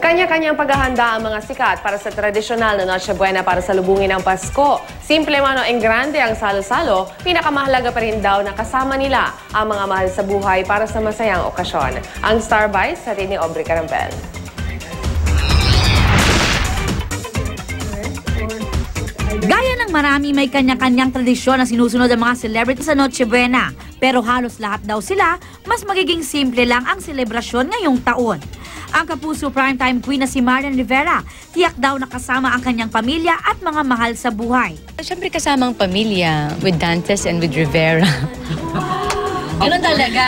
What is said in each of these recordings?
Kanya-kanyang paghahanda ang mga sikat para sa tradisyonal na Noche Buena para salubungin ang Pasko. Simple man o engrande ang salo-salo, pinakamahalaga pa rin daw na kasama nila ang mga mahal sa buhay para sa masayang okasyon. Ang Star Bites sa ni Aubrey Carampel. Gaya ng marami, may kanya-kanyang tradisyon na sinusunod ang mga celebrity sa Noche Buena. Pero halos lahat daw sila, mas magiging simple lang ang selebrasyon ngayong taon. Ang kapuso primetime queen na si Marian Rivera, tiyak daw nakasama ang kanyang pamilya at mga mahal sa buhay. Siyempre kasama ang pamilya with Dantes and with Rivera. Ganun talaga.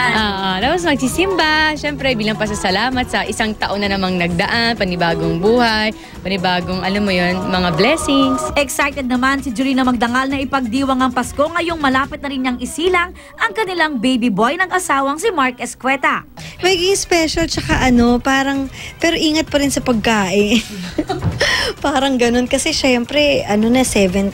Tapos magsisimba, siyempre bilang pasasalamat sa isang taon na namang nagdaan, panibagong buhay, panibagong, alam mo yun, mga blessings. Excited naman si Jurina Magdangal na ipagdiwang ang Pasko ngayong malapit na rin niyang isilang ang kanilang baby boy ng asawang si Mark Escueta. Magiging special tsaka parang, pero ingat pa rin sa pagkain. Parang ganun. Kasi syempre, 7.5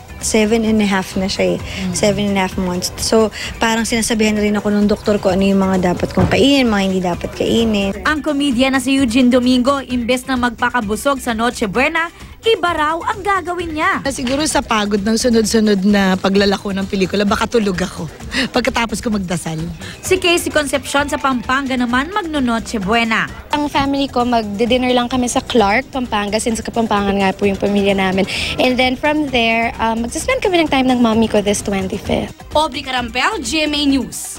na siya eh. 7.5 months. So, parang sinasabihan na rin ako ng doktor ko ano yung mga dapat kong kainin, mga hindi dapat kainin. Ang komedya na si Eugene Domingo, imbes na magpakabusog sa Noche Buena, iba raw ang gagawin niya. Siguro sa pagod ng sunod-sunod na paglalako ng pelikula, baka tulog ako pagkatapos ko magdasal. Si Casey Concepcion sa Pampanga naman magno-Noche Buena. Ang family ko, magdi-dinner lang kami sa Clark, Pampanga, since Kapampangan nga po yung pamilya namin. And then from there, magsaspend kami ng time ng mommy ko this 25th. Aubrey Carampel, GMA News.